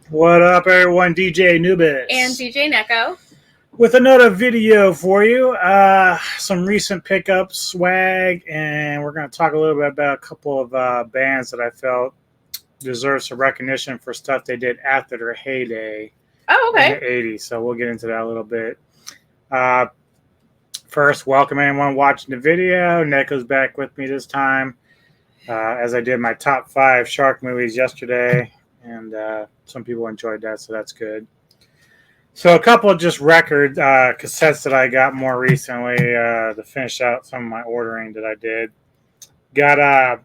What up, everyone? DJ Anubis. And DJ Neko. With another video for you. Some recent pickups, swag, and we're going to talk a little bit about a couple of bands that I felt deserve some recognition for stuff they did after their heyday in the 80s. So we'll get into that a little bit. First, welcome anyone watching the video. Neko's back with me this time, as I did my top 5 shark movies yesterday, and some people enjoyed that, so that's good. So a couple of just record cassettes that I got more recently to finish out some of my ordering that I did. Got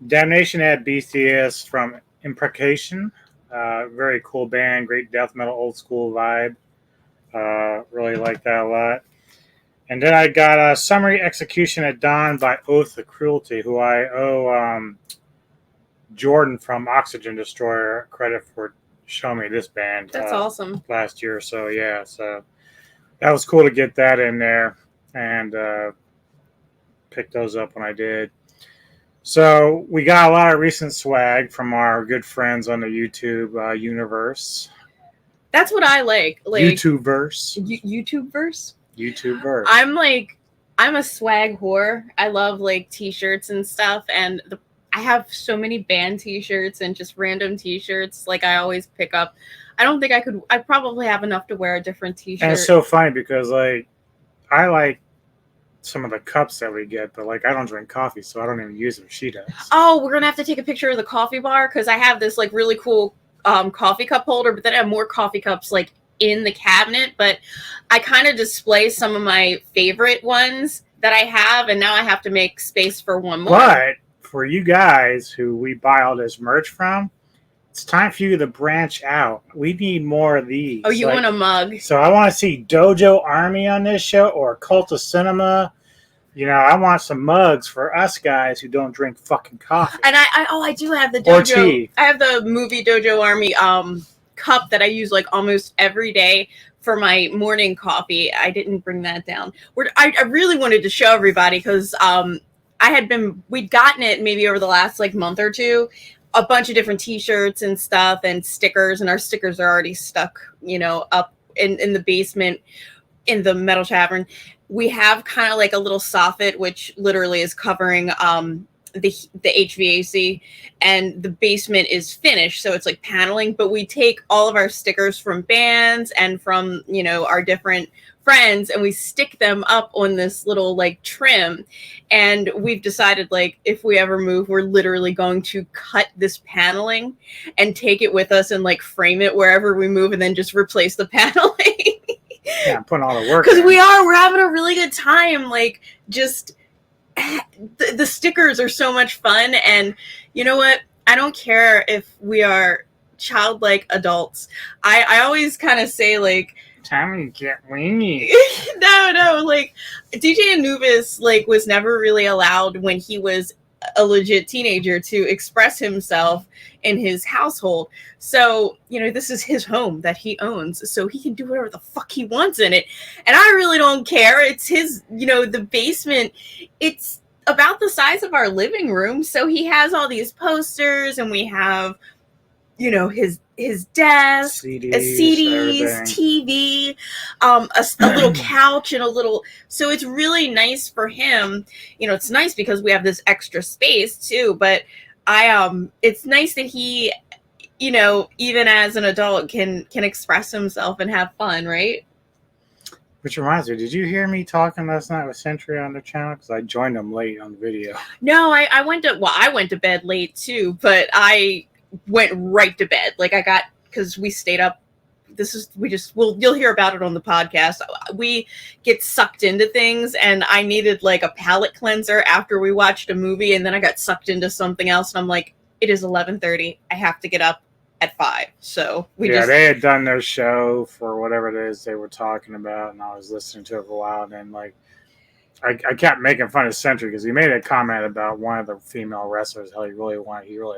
Damnation at BCS from Imprecation. Very cool band, great death metal, old school vibe. Really like that a lot. And then I got Summary Execution at Dawn by Oath of Cruelty, who I owe Jordan from Oxygen Destroyer credit for showing me this band. That's awesome. Last year, so yeah, so that was cool to get that in there and pick those up when I did. So we got a lot of recent swag from our good friends on the YouTube universe. That's what I like. YouTubeverse. YouTubeverse? YouTubeverse. I'm a swag whore. I love like t-shirts and stuff, and I have so many band t-shirts and just random t-shirts. Like I always pick up. I don't think I probably have enough to wear a different t-shirt. And it's so funny because like I like some of the cups that we get, but like I don't drink coffee, so I don't even use them. She does. Oh, we're gonna have to take a picture of the coffee bar because I have this like really cool coffee cup holder, but then I have more coffee cups like in the cabinet. But I kind of display some of my favorite ones that I have, and now I have to make space for one more. But for you guys who we buy all this merch from, it's time for you to branch out. We need more of these. Oh, you want a mug? So I want to see Dojo Army on this show or Cult of Cinema. You know, I want some mugs for us guys who don't drink fucking coffee. And I do have the Dojo. Or tea. I have the movie Dojo Army cup that I use like almost every day for my morning coffee. I didn't bring that down. I really wanted to show everybody because we'd gotten it maybe over the last like month or two, a bunch of different t-shirts and stuff and stickers, and our stickers are already stuck, up in the basement in the Metal Tavern. We have kind of like a little soffit, which literally is covering the HVAC, and the basement is finished, so it's like paneling, but we take all of our stickers from bands and from our different friends, and we stick them up on this little like trim. And we've decided like if we ever move, we're literally going to cut this paneling and take it with us and like frame it wherever we move, and then just replace the paneling. Yeah, I'm putting all the work because we're having a really good time. Like just the stickers are so much fun, and you know what? I don't care if we are childlike adults. I always kind of say like, time to get weenie. No, like DJ Anubis like was never really allowed when he was a legit teenager to express himself in his household. So, this is his home that he owns, so he can do whatever the fuck he wants in it. And I really don't care. It's his, the basement, it's about the size of our living room. So he has all these posters, and we have, his desk, CDs, TV, a little couch, and so it's really nice for him. It's nice because we have this extra space too, but it's nice that he, even as an adult can express himself and have fun, right? Which reminds me, did you hear me talking last night with Sentry on their channel? Because I joined them late on the video. No, I went to bed late too, but I went right to bed. Like because we stayed up. You'll hear about it on the podcast. We get sucked into things, and I needed like a palate cleanser after we watched a movie, and then I got sucked into something else, and I'm like, it is 11:30. I have to get up at 5. So they had done their show for whatever it is they were talking about, and I was listening to it for a while, and then like I kept making fun of Sentry because he made a comment about one of the female wrestlers, how he really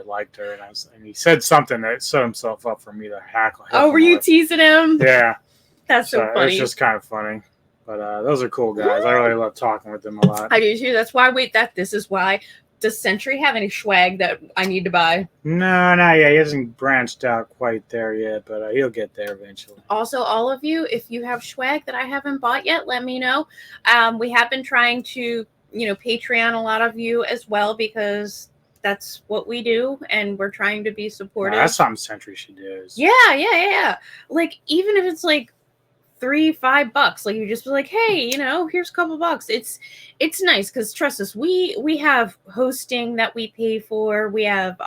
liked her, and he said something that set himself up for me to hackle. Oh, were you teasing him? Yeah, that's so funny. It's just kind of funny, but those are cool guys. I really love talking with them a lot. I do too. That's why. This is why does Sentry have any swag that I need to buy? No, not yet. He hasn't branched out quite there yet, but he'll get there eventually. Also, all of you, if you have swag that I haven't bought yet, let me know. We have been trying to, Patreon a lot of you as well, because that's what we do, and we're trying to be supportive. That's something Sentry should do. Yeah. Like, even if it's like $3-5, like, you just be like, hey, here's a couple bucks. It's nice, because trust us, we have hosting that we pay for, we have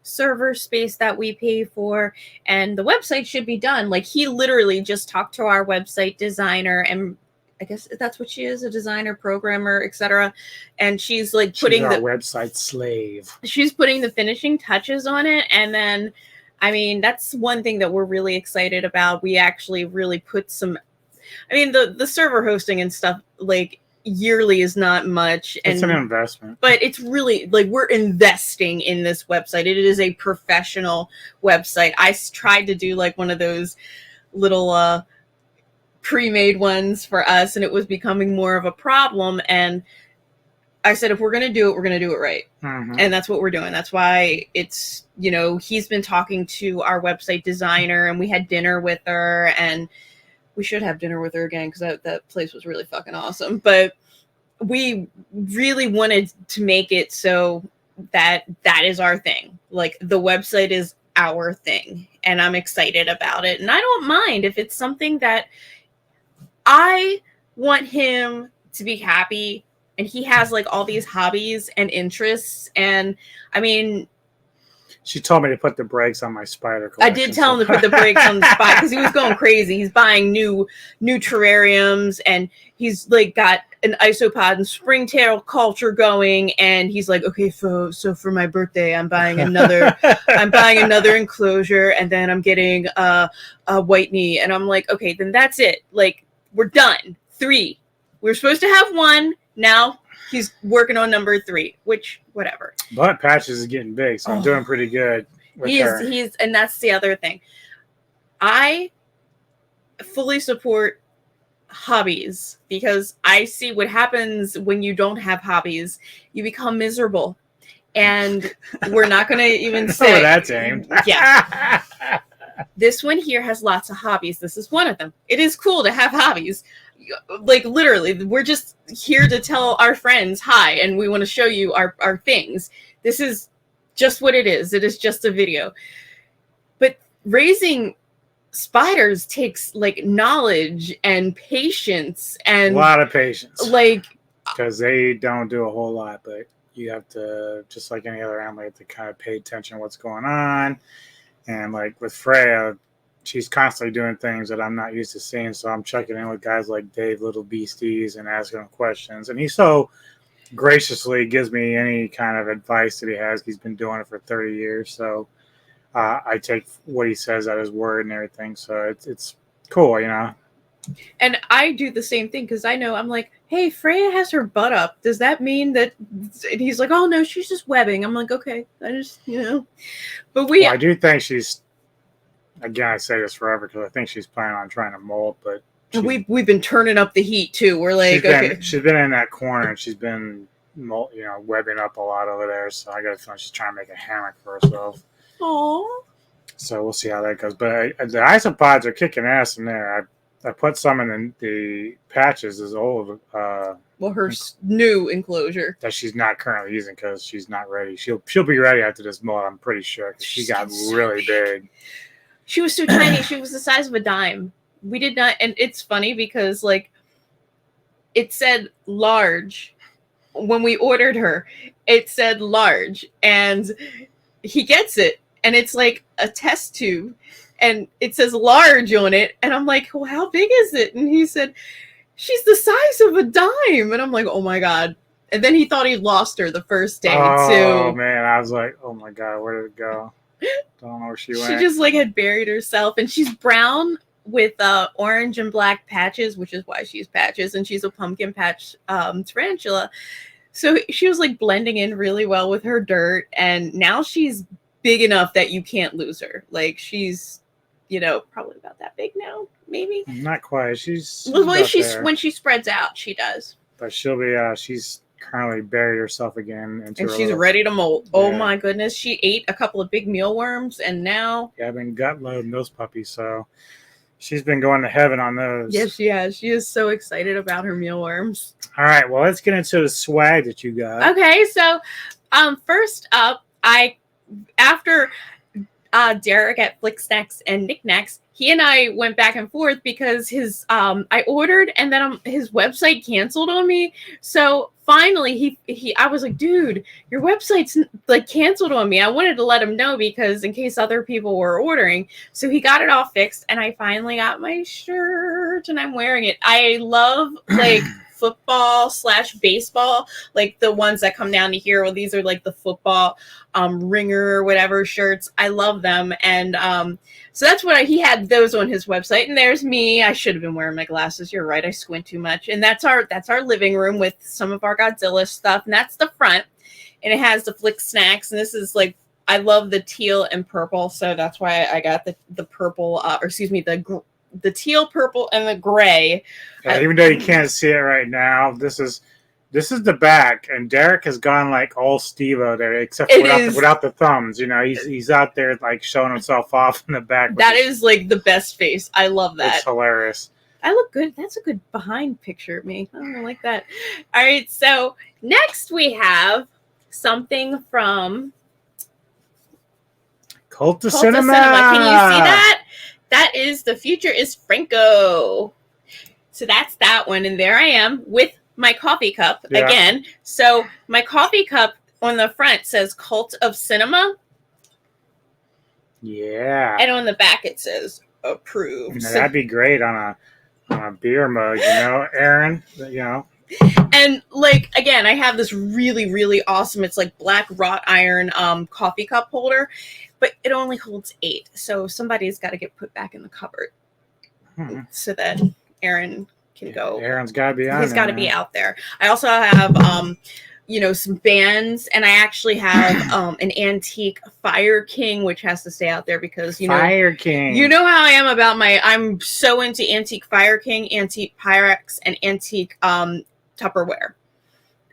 server space that we pay for, and the website should be done. Like, he literally just talked to our website designer, and I guess that's what she is, a designer, programmer, etc. And she's like putting our website slave. She's putting the finishing touches on it, and then that's one thing that we're really excited about. We actually really put some, the server hosting and stuff, like, yearly is not much. It's an investment. But it's really, like, we're investing in this website. It is a professional website. I tried to do, like, one of those little pre-made ones for us, and it was becoming more of a problem. And I said, if we're going to do it, we're going to do it right. Mm-hmm. And that's what we're doing. That's why it's, he's been talking to our website designer, and we had dinner with her, and we should have dinner with her again, because that place was really fucking awesome. But we really wanted to make it so that is our thing. Like, the website is our thing, and I'm excited about it. And I don't mind if it's something that I want him to be happy. And he has, like, all these hobbies and interests. And she told me to put the brakes on my spider collection. I did tell him to put the brakes on the spider, because he was going crazy. He's buying new terrariums, and he's, like, got an isopod and springtail culture going. And he's like, okay, so for my birthday, I'm buying another enclosure, and then I'm getting a white knee. And I'm like, okay, then that's it. Like, we're done. 3. We were supposed to have 1. Now he's working on number 3, which, whatever. But Patches is getting big, so I'm doing pretty good with her. And that's the other thing. I fully support hobbies, because I see what happens when you don't have hobbies. You become miserable. And we're not going to even say... Oh, that's aimed. Yeah. This one here has lots of hobbies. This is one of them. It is cool to have hobbies. Like, literally, we're just here to tell our friends hi, and we want to show you our things. This is just what it is. It is just a video. But raising spiders takes, like, knowledge and patience, and a lot of patience. Like, because they don't do a whole lot, but you have to, just like any other animal, you have to kind of pay attention to what's going on. And, like, with Freya, she's constantly doing things that I'm not used to seeing, so I'm checking in with guys like Dave Little Beasties and asking him questions. And he so graciously gives me any kind of advice that he has. He's been doing it for 30 years, so I take what he says at his word and everything. So it's cool, And I do the same thing, because I know, I'm like, hey, Freya has her butt up. Does that mean that... And he's like, oh, no, she's just webbing. I'm like, okay. I just, But I do think she's... Again, I say this forever, because I think she's planning on trying to molt, but... We've been turning up the heat, too. We're like, she's been in that corner, and she's been, webbing up a lot over there, so I got a feeling she's trying to make a hammock for herself. Aww. So we'll see how that goes. But the isopods are kicking ass in there. I put some in the Patches, as old. Her new enclosure that she's not currently using, because she's not ready. She'll be ready after this molt, I'm pretty sure. 'Cause she got really big. She was so tiny. She was the size of a dime. We did not, and it's funny because, like, it said large when we ordered her. It said large, and he gets it, and it's like a test tube, and it says large on it, and I'm like, well, how big is it? And he said, she's the size of a dime, and I'm like, oh my god. And then he thought he'd lost her the first day too. Oh man, I was like, oh my god, where did it go? Don't know where she went. She just, like, had buried herself, and she's brown with orange and black patches, which is why she's Patches, and she's a pumpkin patch tarantula. So she was, like, blending in really well with her dirt, and now she's big enough that you can't lose her. Like, she's, probably about that big now, maybe. Not quite. She's when she spreads out, she does. But she'll be. currently buried herself again into and her she's little, ready to molt. Oh Yeah. my goodness, she ate a couple of big mealworms, and now I've been gut loading those puppies, so she's been going to heaven on those. yes, she has. She is so excited about her mealworms. All right, well, let's get into the swag that you got. Okay, so first up, after Derek at Flick Snacks and Knickknacks, he and I went back and forth because his I ordered and then his website canceled on me. So finally, I was like, dude, your website's like canceled on me. I wanted to let him know because in case other people were ordering. So he got it all fixed, and I finally got my shirt, and I'm wearing it. I love like football / baseball, like the ones that come down to here. Well, these are like the football ringer or whatever shirts. I love them, and so that's what he had those on his website. And there's me. I should have been wearing my glasses. You're right. I squint too much. And that's our living room with some of our Godzilla stuff. And that's the front. And it has the Flick Snacks. And this is like, I love the teal and purple. So that's why I got the purple, the teal, purple, and the gray. Even though you can't see it right now, this is the back, and Derek has gone like all Steve-O there, except without the thumbs. You know, he's out there like showing himself off in the back. That is like the best face. I love that. It's hilarious. I look good. That's a good behind picture of me. I like that. All right, so next we have something from Cult of Cinema. Can you see that? That is The Future is Franco. So that's that one, and there I am with my coffee cup again. So my coffee cup on the front says Cult of Cinema. Yeah. And on the back it says approved. Now, that'd be great on a beer mug, you know, Aaron. You know. And like again, I have this really, really awesome, it's like black wrought iron coffee cup holder, but it only holds 8. So somebody's got to get put back in the cupboard so that Aaron can go. Aaron's got to be on. He's got to be out there. I also have some bands, and I actually have an antique Fire King, which has to stay out there because Fire King. You know how I am about I'm so into antique Fire King, antique Pyrex, and antique Tupperware.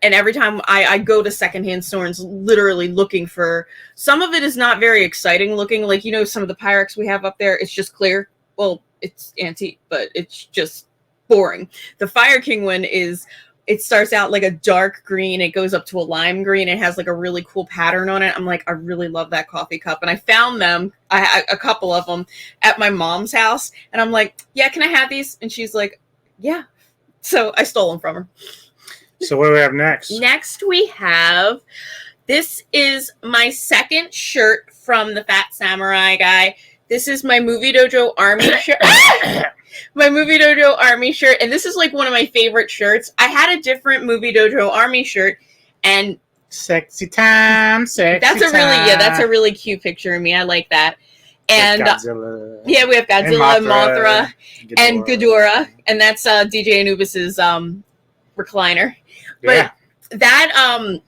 And every time I go to secondhand stores, literally looking for, some of it is not very exciting looking. Like, some of the Pyrex we have up there, it's just clear. Well, it's antique, but it's just boring. The Fire King one it starts out like a dark green. It goes up to a lime green. It has like a really cool pattern on it. I'm like, I really love that coffee cup. And I found them, a couple of them at my mom's house. And I'm like, yeah, can I have these? And she's like, yeah. So I stole them from her. So what do we have next? Next we have, this is my second shirt from the Fat Samurai guy. This is my Movie Dojo Army shirt. My Movie Dojo Army shirt. And this is like one of my favorite shirts. I had a different Movie Dojo Army shirt, and sexy time. That's a really cute picture of me. I like that. And Godzilla. Yeah, we have Godzilla and Mothra and Ghidorah. And that's DJ Anubis's recliner. Yeah. But that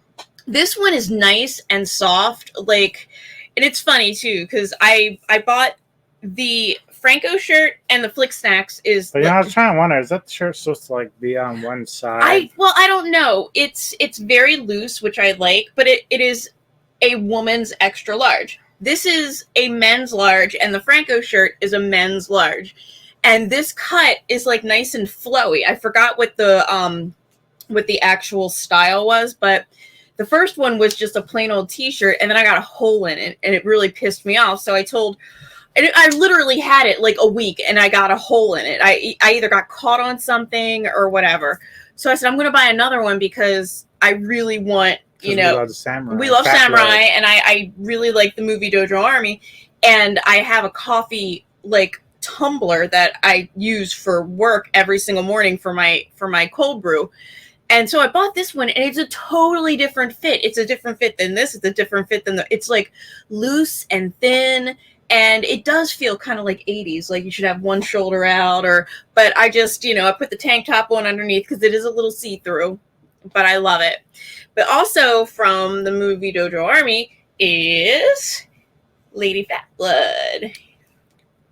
this one is nice and soft, like, and it's funny too because I bought the Franco shirt, and the Flick Snacks is. But I was trying to wonder, is that shirt supposed to like be on one side? I don't know. It's very loose, which I like, but it is a woman's extra large. This is a men's large, and the Franco shirt is a men's large, and this cut is like nice and flowy. I forgot what the actual style was, but the first one was just a plain old t-shirt, and then I got a hole in it, and it really pissed me off. So I literally had it like a week, and I got a hole in it. I either got caught on something or whatever. So I said, I'm going to buy another one because I really want, we love Samurai, and I really like the Movie Dojo Army, and I have a coffee like tumbler that I use for work every single morning for my cold brew. And so I bought this one, and it's a totally different fit. It's a different fit than this. It's a different fit than it's like loose and thin. And it does feel kind of like 80s, like you should have one shoulder out, but I just, I put the tank top on underneath because it is a little see-through, but I love it. But also from the Movie Dojo Army is Lady Fat Blood.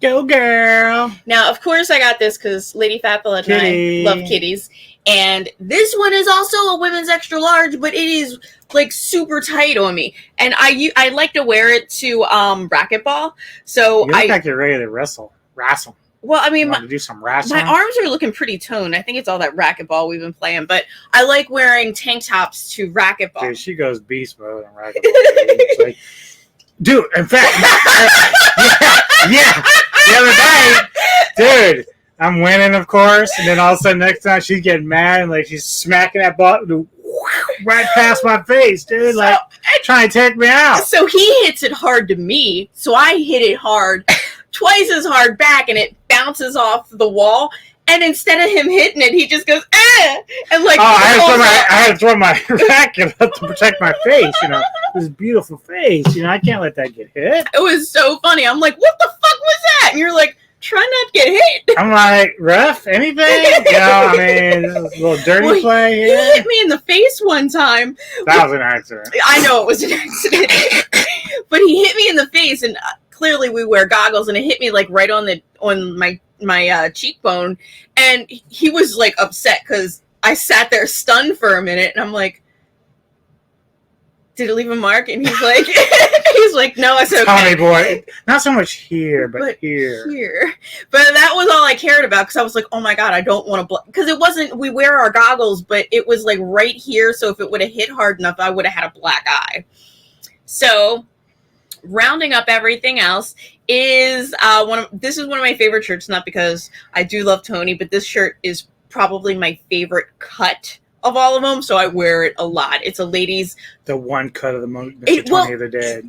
Go girl. Now, of course, I got this because Lady Fat Blood and I love kitties. And this one is also a women's extra large, but it is like super tight on me. And I like to wear it to racquetball. So you look like you're ready to wrestle. Well, I mean, to do some wrestling. My arms are looking pretty toned. I think it's all that racquetball we've been playing. But I like wearing tank tops to racquetball. Dude, she goes beast mode in racquetball. Like, dude, in fact, yeah, the other night, dude, I'm winning, of course, and then all of a sudden next time she's getting mad and like she's smacking that ball right past my face, dude, like trying to take me out. So he hits it hard to me, so I hit it hard, twice as hard back, and it bounces off the wall. And instead of him hitting it, he just goes, and like, I had to throw my racket up to protect my face, this beautiful face, I can't let that get hit. It was so funny. I'm like, what the fuck was that? And you're like, try not to get hit. I'm like, ref, anything? This is a little dirty play here. He hit me in the face one time. That was an accident. I know it was an accident. But he hit me in the face, and clearly we wear goggles, and it hit me like right on my cheekbone, and he was like upset because I sat there stunned for a minute, and I'm like, did it leave a mark? And he's like, no, I said, okay. Tommy boy, not so much here, but here. But that was all I cared about, because I was like, oh my God, I don't want to, because it wasn't, we wear our goggles, but it was like right here, so if it would have hit hard enough, I would have had a black eye. So, rounding up everything else is this is one of my favorite shirts, not because I do love Tony, but this shirt is probably my favorite cut of all of them, so I wear it a lot. It's a ladies... The one cut of the Tony of the Dead.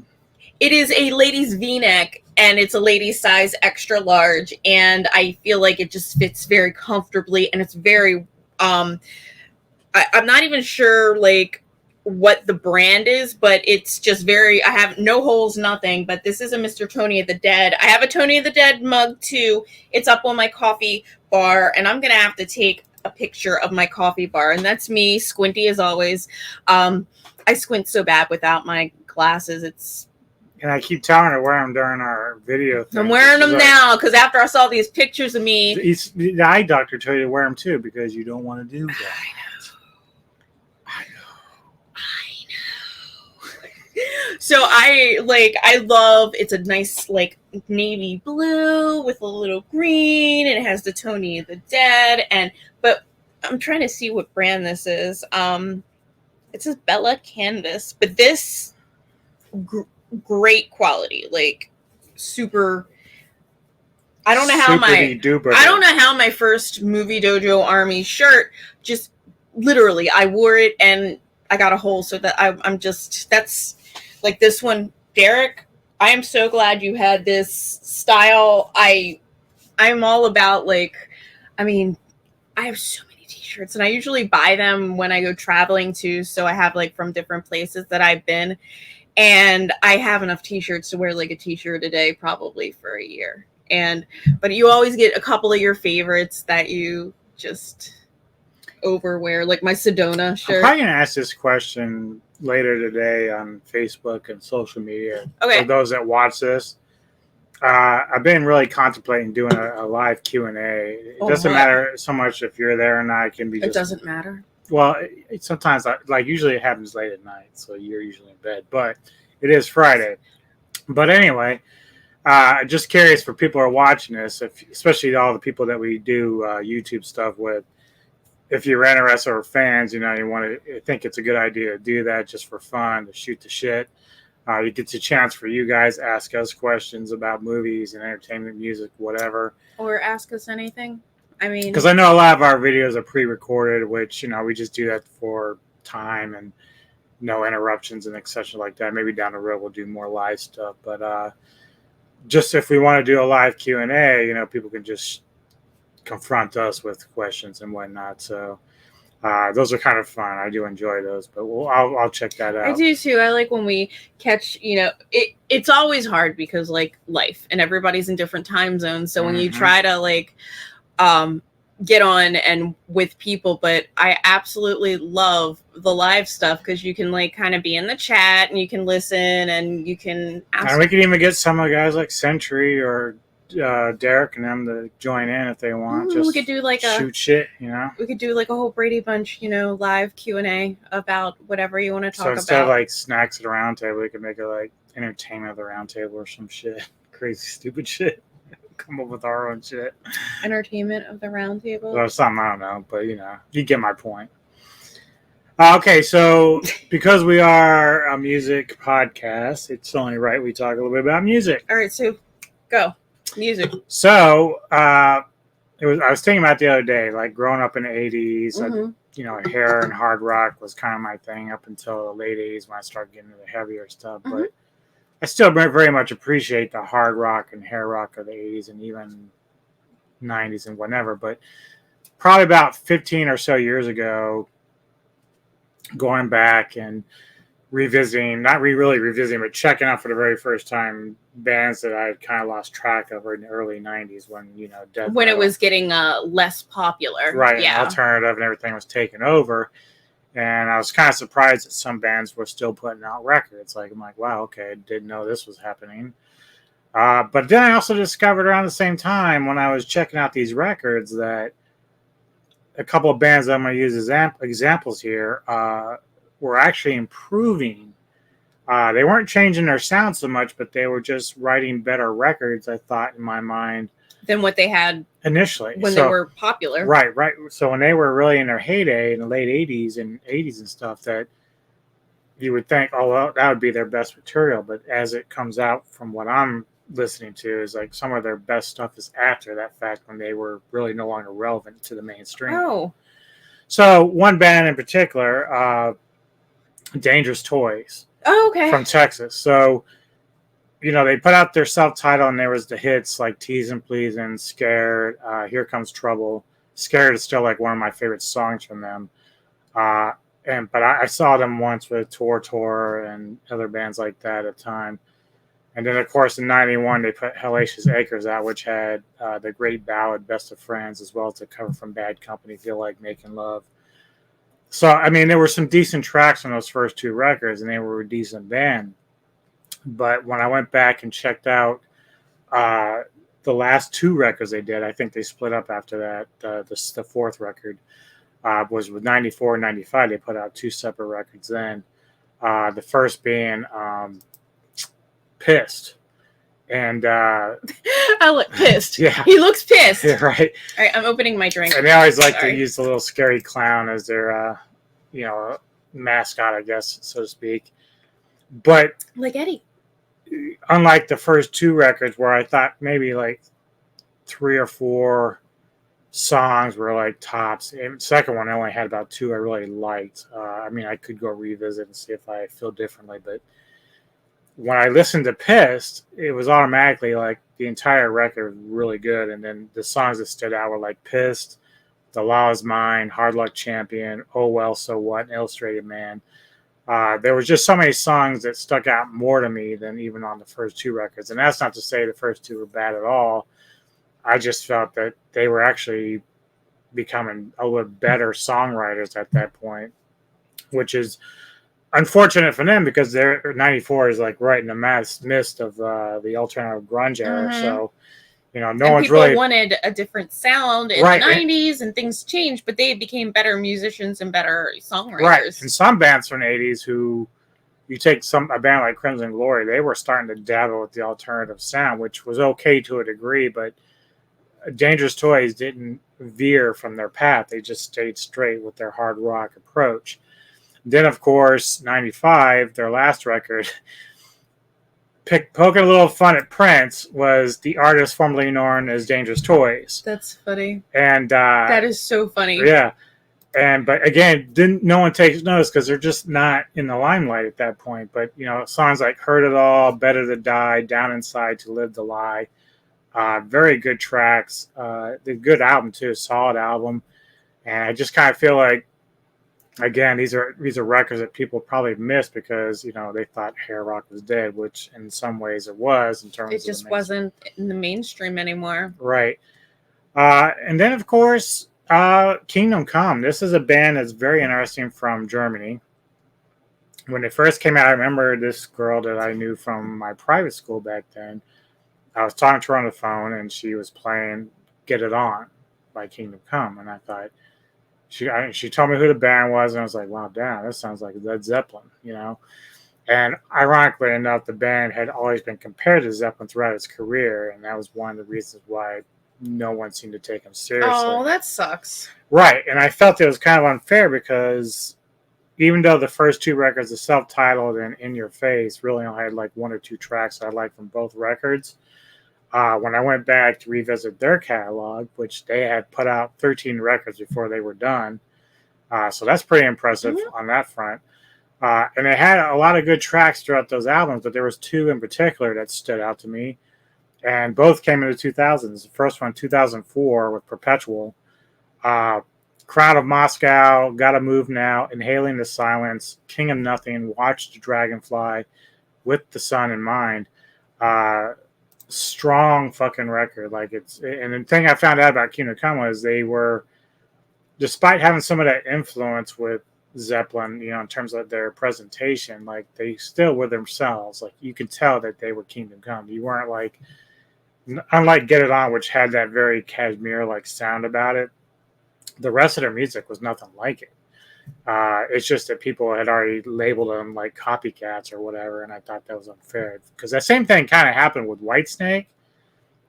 It is a ladies V-neck, and it's a ladies size extra large, and I feel like it just fits very comfortably, and it's very... I'm not even sure, like, what the brand is, but it's just very... I have no holes, nothing, but this is a Mr. Tony of the Dead. I have a Tony of the Dead mug, too. It's up on my coffee bar, and I'm going to have to take a picture of my coffee bar, and that's me, squinty as always. I squint so bad without my glasses. And I keep telling her to wear them during our video thing. I'm wearing them now, because after I saw these pictures of me... The eye doctor told you to wear them, too, because you don't want to do that. I know. So I love, it's a nice, like, navy blue with a little green, and it has the Tony of the Dead, but I'm trying to see what brand this is. It says Bella Canvas, but this great quality, like super. I don't know how my first Movie Dojo Army shirt, just literally I wore it and I got a hole, so that I'm just, that's like this one, Derek. I am so glad you had this style. I'm all about, like, I mean, I have so many t-shirts, and I usually buy them when I go traveling too. So I have, like, from different places that I've been, and I have enough t-shirts to wear like a t-shirt a day, probably for a year. But you always get a couple of your favorites that you just overwear, like my Sedona shirt. I'm probably gonna ask this question later today on Facebook and social media. Okay. For those that watch this, I've been really contemplating doing a live Q&A. It doesn't matter so much if you're there or not. It can be. It doesn't matter. Well, sometimes, like usually it happens late at night, so you're usually in bed. But it is Friday. But anyway, just curious for people who are watching this, especially all the people that we do YouTube stuff with. If you're interested or fans, you want to think it's a good idea to do that just for fun, to shoot the shit. It gets a chance for you guys to ask us questions about movies and entertainment, music, whatever. Or ask us anything. I mean, because I know a lot of our videos are pre-recorded, which, we just do that for time and no interruptions and etc. like that. Maybe down the road we'll do more live stuff. But just if we want to do a live Q&A, people can just confront us with questions and whatnot. So those are kind of fun. I do enjoy those, but I'll check that out. I do too. I like when we catch, it's always hard because, like, life and everybody's in different time zones. So when you try to, like, get on and with people, but I absolutely love the live stuff because you can, like, kind of be in the chat and you can listen and you can ask. And we can even get some of the guys like Century or Derek and them to join in if they want. We could do like shoot shit, We could do like a whole Brady Bunch, live Q&A about whatever you want to talk about. So instead of like snacks at the round table, we could make it like entertainment at the round table or some shit. Crazy, stupid shit. Come up with our own shit. Entertainment of the round table? Or something, I don't know. But, you get my point. Okay, so because we are a music podcast, it's only right we talk a little bit about music. All right, so go. Music. So, I was thinking about the other day, like growing up in the 80s, hair and hard rock was kind of my thing up until the late 80s when I started getting into the heavier stuff. Mm-hmm. But I still very much appreciate the hard rock and hair rock of the 80s and even 90s and whatever. But probably about 15 or so years ago, going back and revisiting, not really revisiting, but checking out for the very first time bands that I kind of lost track of in the early 90s when, death when metal, it was getting less popular. Right, yeah. And alternative and everything was taken over. And I was kind of surprised that some bands were still putting out records. I'm like, wow, okay, I didn't know this was happening. But then I also discovered around the same time when I was checking out these records that a couple of bands that I'm going to use as examples here were actually improving. They weren't changing their sound so much, but they were just writing better records, I thought, in my mind, than what they had initially when they were popular. Right. So when they were really in their heyday in the late 80s and 80s and stuff, that you would think, oh, well, that would be their best material. But as it comes out from what I'm listening to, is like some of their best stuff is after that fact when they were really no longer relevant to the mainstream. Oh. So one band in particular, Dangerous Toys. Oh, okay. From Texas. So, they put out their self-titled and there was the hits like Teasin' Pleasin', Scared, Here Comes Trouble. Scared is still like one of my favorite songs from them. But I saw them once with Tor and other bands like that at the time. And then, of course, in 91, they put Hellacious Acres out, which had the great ballad Best of Friends, as well as a cover from Bad Company, Feel Like Making Love. So, I mean, there were some decent tracks on those first two records, and they were a decent band. But when I went back and checked out the last two records they did, I think they split up after that. The fourth record was with 94 and 95. They put out two separate records then. The first being Pissed. And I look pissed. Yeah. He looks pissed. Yeah, right. All right, I'm opening my drink. And they always like to use the little scary clown as their mascot, I guess, so to speak. But like Eddie. Unlike the first two records where I thought maybe like 3 or 4 songs were like tops. And the second one I only had about 2 I really liked. I mean, I could go revisit and see if I feel differently, but when I listened to Pissed, it was automatically like the entire record was really good. And then the songs that stood out were like Pissed, The Law Is Mine, Hard Luck Champion, Oh Well, So What, and Illustrated Man. There was just so many songs that stuck out more to me than even on the first 2 records. And that's not to say the first 2 were bad at all. I just felt that they were actually becoming a little better songwriters at that point, which is unfortunate for them because their 94 is like right in the midst of the alternative grunge era. Mm-hmm. So, one's people really wanted a different sound in the 90s and things changed, but they became better musicians and better songwriters. Right. And some bands from the 80s who you take a band like Crimson Glory, they were starting to dabble with the alternative sound, which was okay to a degree, but Dangerous Toys didn't veer from their path. They just stayed straight with their hard rock approach. Then, of course, 95, their last record, poking a little fun at Prince, was the artist formerly known as Dangerous Toys. That's funny. And that is so funny. Yeah. But again, no one takes notice because they're just not in the limelight at that point. But, songs like Hurt It All, Better to Die, Down Inside, To Live the Lie. Very good tracks. The good album, too. Solid album. And I just kind of feel like, again, these are records that people probably missed because they thought hair rock was dead, which in some ways it was in terms. It just wasn't in the mainstream anymore, right? And then of course, Kingdom Come. This is a band that's very interesting from Germany. When they first came out, I remember this girl that I knew from my private school back then. I was talking to her on the phone, and she was playing "Get It On" by Kingdom Come, and I thought she told me who the band was, and I was like, wow, damn, this sounds like Led Zeppelin, you know. And ironically enough, the band had always been compared to Zeppelin throughout its career, and that was one of the reasons why no one seemed to take them seriously. Oh, that sucks. Right, and I felt it was kind of unfair because even though the first two records, the self-titled and In Your Face, really only had like one or two tracks I liked from both records, when I went back to revisit their catalog, which they had put out 13 records before they were done, so that's pretty impressive on that front. And they had a lot of good tracks throughout those albums, but there was two in particular that stood out to me, and both came in the 2000s. The first one, 2004, with Perpetual, Crowd of Moscow, Gotta Move Now, Inhaling the Silence, King of Nothing, Watch the Dragonfly, With the Sun in Mind. Strong fucking record. Like and the thing I found out about Kingdom Come was they were, despite having some of that influence with Zeppelin, you know, in terms of their presentation, like they still were themselves. Like you could tell that they were Kingdom Come. You weren't like, unlike Get It On, which had that very Kashmir like sound about it. The rest of their music was nothing like it. It's just that people had already labeled them like copycats or whatever, and I thought that was unfair because that same thing kind of happened with Whitesnake,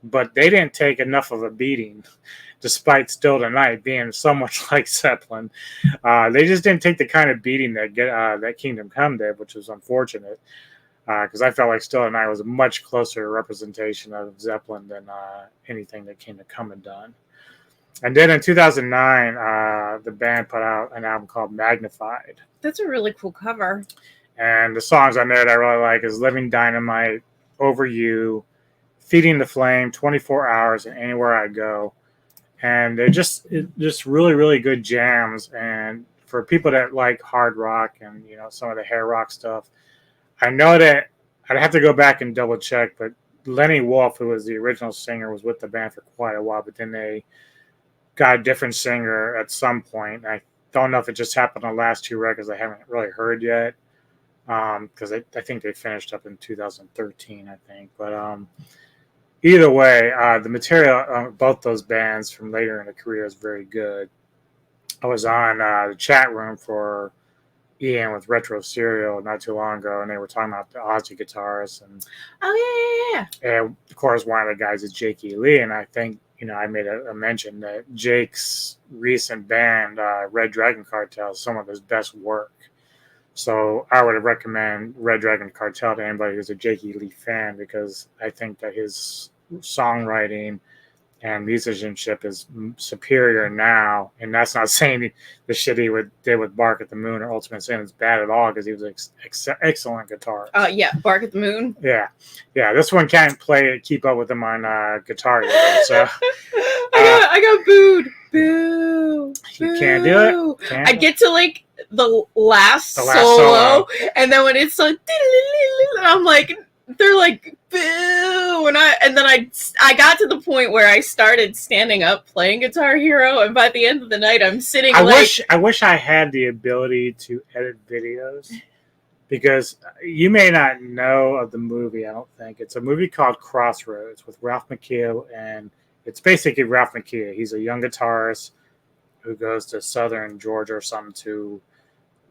but they didn't take enough of a beating, despite Still Tonight being so much like Zeppelin. They just didn't take the kind of beating that Kingdom Come did, which was unfortunate because I felt like Still Tonight was a much closer representation of Zeppelin than anything that Kingdom Come had done. And then in 2009, the band put out an album called Magnified. That's a really cool cover. And the songs on there that I really like is Living Dynamite, Over You, Feeding the Flame, 24 Hours, and Anywhere I Go. And they're just really, really good jams. And for people that like hard rock and, you know, some of the hair rock stuff, I know that I'd have to go back and double check, but Lenny Wolf, who was the original singer, was with the band for quite a while, but then they got a different singer at some point. I don't know if it just happened on the last two records I haven't really heard yet, because I think they finished up in 2013, I think. But either way, the material on both those bands from later in the career is very good. I was on the chat room for Ian with Retro Serial not too long ago, and they were talking about the Ozzy guitarists. And and of course, one of the guys is Jake E. Lee, and I think, you know, I made a mention that Jake's recent band, Red Dragon Cartel, is some of his best work. So I would recommend Red Dragon Cartel to anybody who's a Jake E. Lee fan, because I think that his songwriting and musicianship is superior now. And that's not saying the shit he did with Bark at the Moon or Ultimate Sin is bad at all, because he was an excellent guitarist. Yeah, Bark at the Moon. Yeah. This one can't keep up with him on guitar yet, so I got booed. Boo. You can't do it. I get to like the last solo, and then when it's like, I'm like, they're like, boo, and then I got to the point where I started standing up playing Guitar Hero, and by the end of the night I'm sitting. I wish I had the ability to edit videos, because you may not know of the movie. I don't think it's a movie called Crossroads with Ralph Macchio, and it's basically Ralph Macchio. He's a young guitarist who goes to Southern Georgia or something to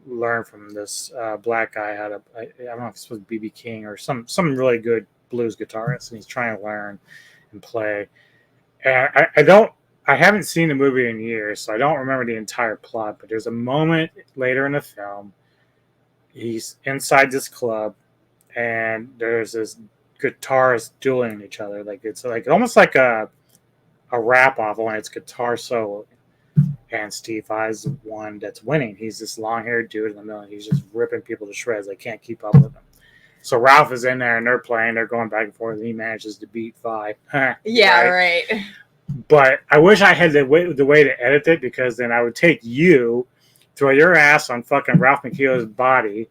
learn from this black guy how to, I don't know if it's supposed to be B.B. King or some really good blues guitarist, and he's trying to learn and play. And I haven't seen the movie in years, so I don't remember the entire plot, but there's a moment later in the film, he's inside this club, and there's this guitarist dueling each other. Like it's like almost like a rap off, only it's guitar solo. And Steve Vai's the one that's winning. He's this long-haired dude in the middle. He's just ripping people to shreds. They can't keep up with him. So Ralph is in there, and they're playing. They're going back and forth, and he manages to beat Vi. Yeah, right. But I wish I had the way to edit it, because then I would take you, throw your ass on fucking Ralph Macchio's body,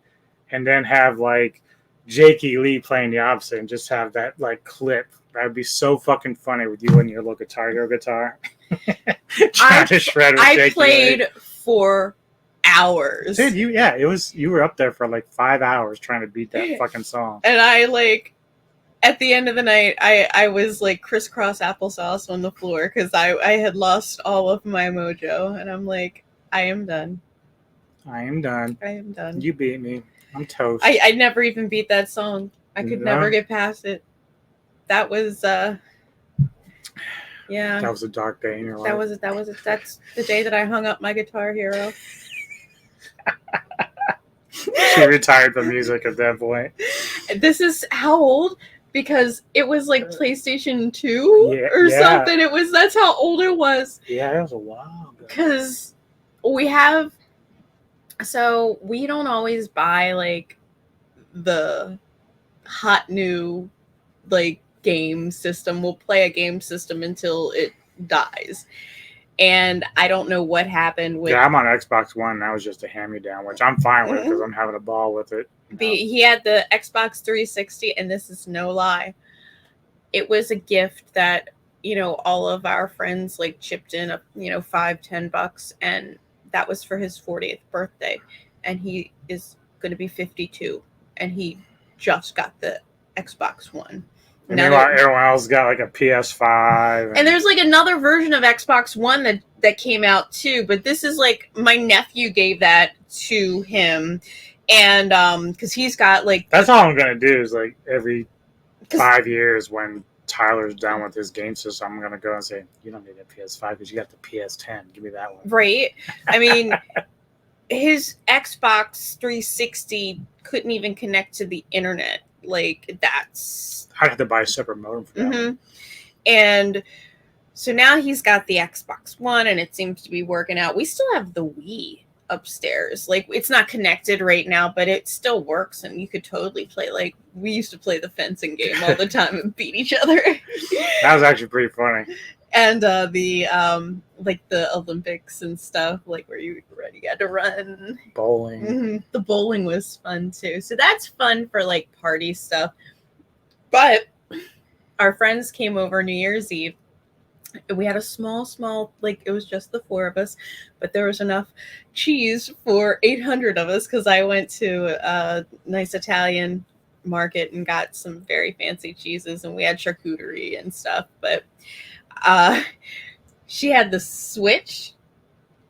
and then have, like, Jake E. Lee playing the opposite, and just have that, like, clip. That would be so fucking funny with you and your little Guitar Hero guitar. I played for hours. Dude, you were up there for like 5 hours trying to beat that fucking song. And at the end of the night, I was like crisscross applesauce on the floor because I had lost all of my mojo, and I'm like, I am done. I am done. I am done. You beat me. I'm toast. I never even beat that song. I could never get past it. That was yeah. That was a dark day in your life. That's the day that I hung up my Guitar Hero. She retired from music at that point. This is how old? Because it was like PlayStation 2 or something. That's how old it was. Yeah, it was a while ago. Because we don't always buy like the hot new like game system. We'll play a game system until it dies. And I don't know what happened with. Yeah, I'm on Xbox One. That was just a hand-me-down, which I'm fine with because I'm having a ball with it. He had the Xbox 360, and this is no lie. It was a gift that, all of our friends like chipped in, $5-10, and that was for his 40th birthday. And he is going to be 52, and he just got the Xbox One. And meanwhile, everyone else got like a PS5. And there's like another version of Xbox One that came out too, but this is like my nephew gave that to him, and because he's got like. That's all I'm gonna do is like every 5 years when Tyler's done with his game system, I'm gonna go and say, "You don't need a PS5 because you got the PS10. Give me that one." Right. I mean, his Xbox 360 couldn't even connect to the internet. Like that's. I'd have to buy a separate modem for that one. And so now he's got the Xbox One, and it seems to be working out. We still have the Wii upstairs. Like it's not connected right now, but it still works, and you could totally play. Like we used to play the fencing game all the time and beat each other. That was actually pretty funny. And the Olympics and stuff, like where you had to run. Bowling. The bowling was fun too. So that's fun for like party stuff. But our friends came over New Year's Eve. We had a small, like it was just the 4 of us, but there was enough cheese for 800 of us because I went to a nice Italian market and got some very fancy cheeses, and we had charcuterie and stuff. But she had the Switch,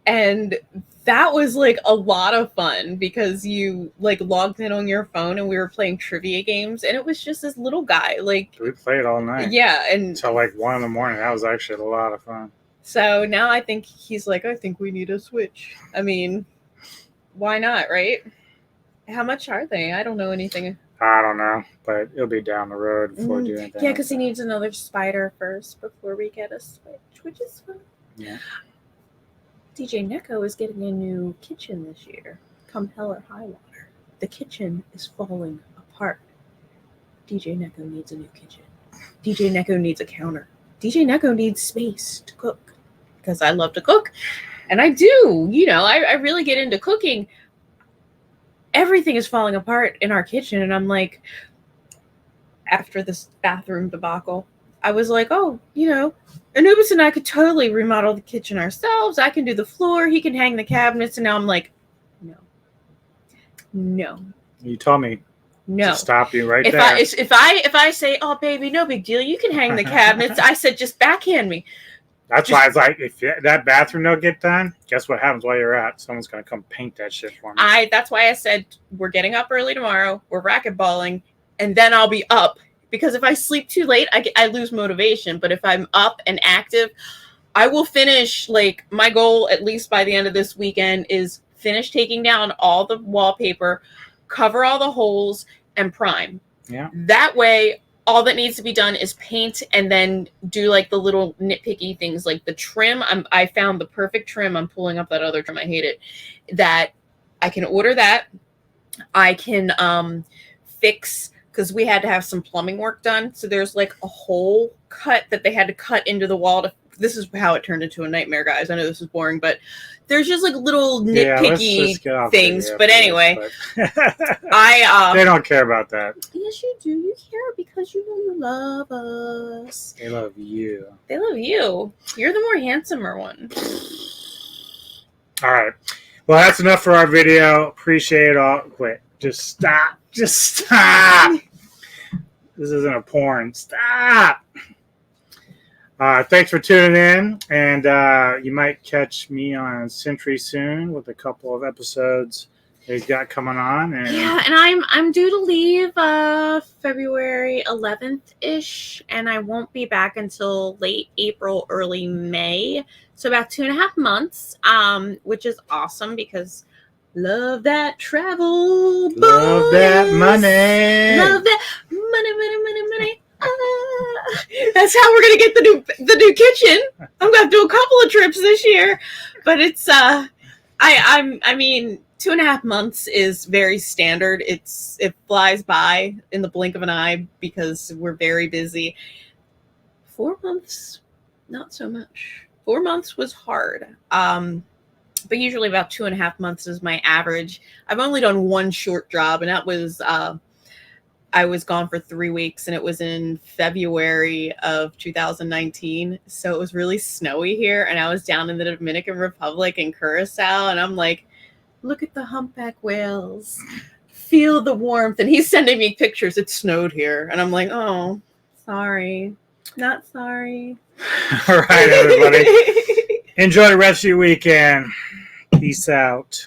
and that was like a lot of fun because you like logged in on your phone and we were playing trivia games, and it was just this little guy. Like we played all night. Yeah, and until like 1 a.m. That was actually a lot of fun. So now I think he's like, I think we need a Switch. I mean, why not, right? How much are they? I don't know anything. I don't know, but it'll be down the road before doing anything. Yeah, because he needs another spider first before we get a Switch, which is fun. Yeah. DJ Neko is getting a new kitchen this year. Come hell or high water. The kitchen is falling apart. DJ Neko needs a new kitchen. DJ Neko needs a counter. DJ Neko needs space to cook. Because I love to cook. And I do. I really get into cooking. Everything is falling apart in our kitchen. And I'm like, after this bathroom debacle, I was like, Anubis and I could totally remodel the kitchen ourselves. I can do the floor. He can hang the cabinets. And now I'm like, no. You told me to stop you right there. If I say, oh, baby, no big deal. You can hang the cabinets. I said, just backhand me. That's why it's like, if that bathroom don't get done, guess what happens while you're out? Someone's going to come paint that shit for me. That's why I said, we're getting up early tomorrow. We're racquetballing. And then I'll be up. Because if I sleep too late, I lose motivation. But if I'm up and active, I will finish. Like my goal, at least by the end of this weekend, is finish taking down all the wallpaper, cover all the holes, and prime. Yeah. That way, all that needs to be done is paint and then do like the little nitpicky things, like the trim. I found the perfect trim. I'm pulling up that other trim. I hate it. That I can order that. I can fix. Because we had to have some plumbing work done. So there's like a hole cut that they had to cut into the wall. This is how it turned into a nightmare, guys. I know this is boring, but there's just like little nitpicky things. But anyway, they don't care about that. Yes, you do. You care because you love us. They love you. They love you. You're the more handsomer one. All right. Well, that's enough for our video. Appreciate it all. Quit. Just stop. Just stop. This isn't a porn. Stop. Thanks for tuning in, and you might catch me on Century soon with a couple of episodes he's got coming on. And I'm due to leave February 11th ish, and I won't be back until late April, early May. So about 2.5 months, which is awesome because love that travel. Love that money. Love that money. That's how we're gonna get the new kitchen. I'm gonna have to do a couple of trips this year, but it's I mean 2.5 months is very standard. It flies by in the blink of an eye because we're very busy. 4 months, not so much. 4 months was hard. But usually about 2.5 months is my average. I've only done one short job, and that was I was gone for 3 weeks, and it was in February of 2019. So it was really snowy here, and I was down in the Dominican Republic in Curacao, and I'm like, look at the humpback whales. Feel the warmth. And he's sending me pictures. It snowed here. And I'm like, oh, sorry. Not sorry. All right, everybody. Enjoy the rest of your weekend. Peace out.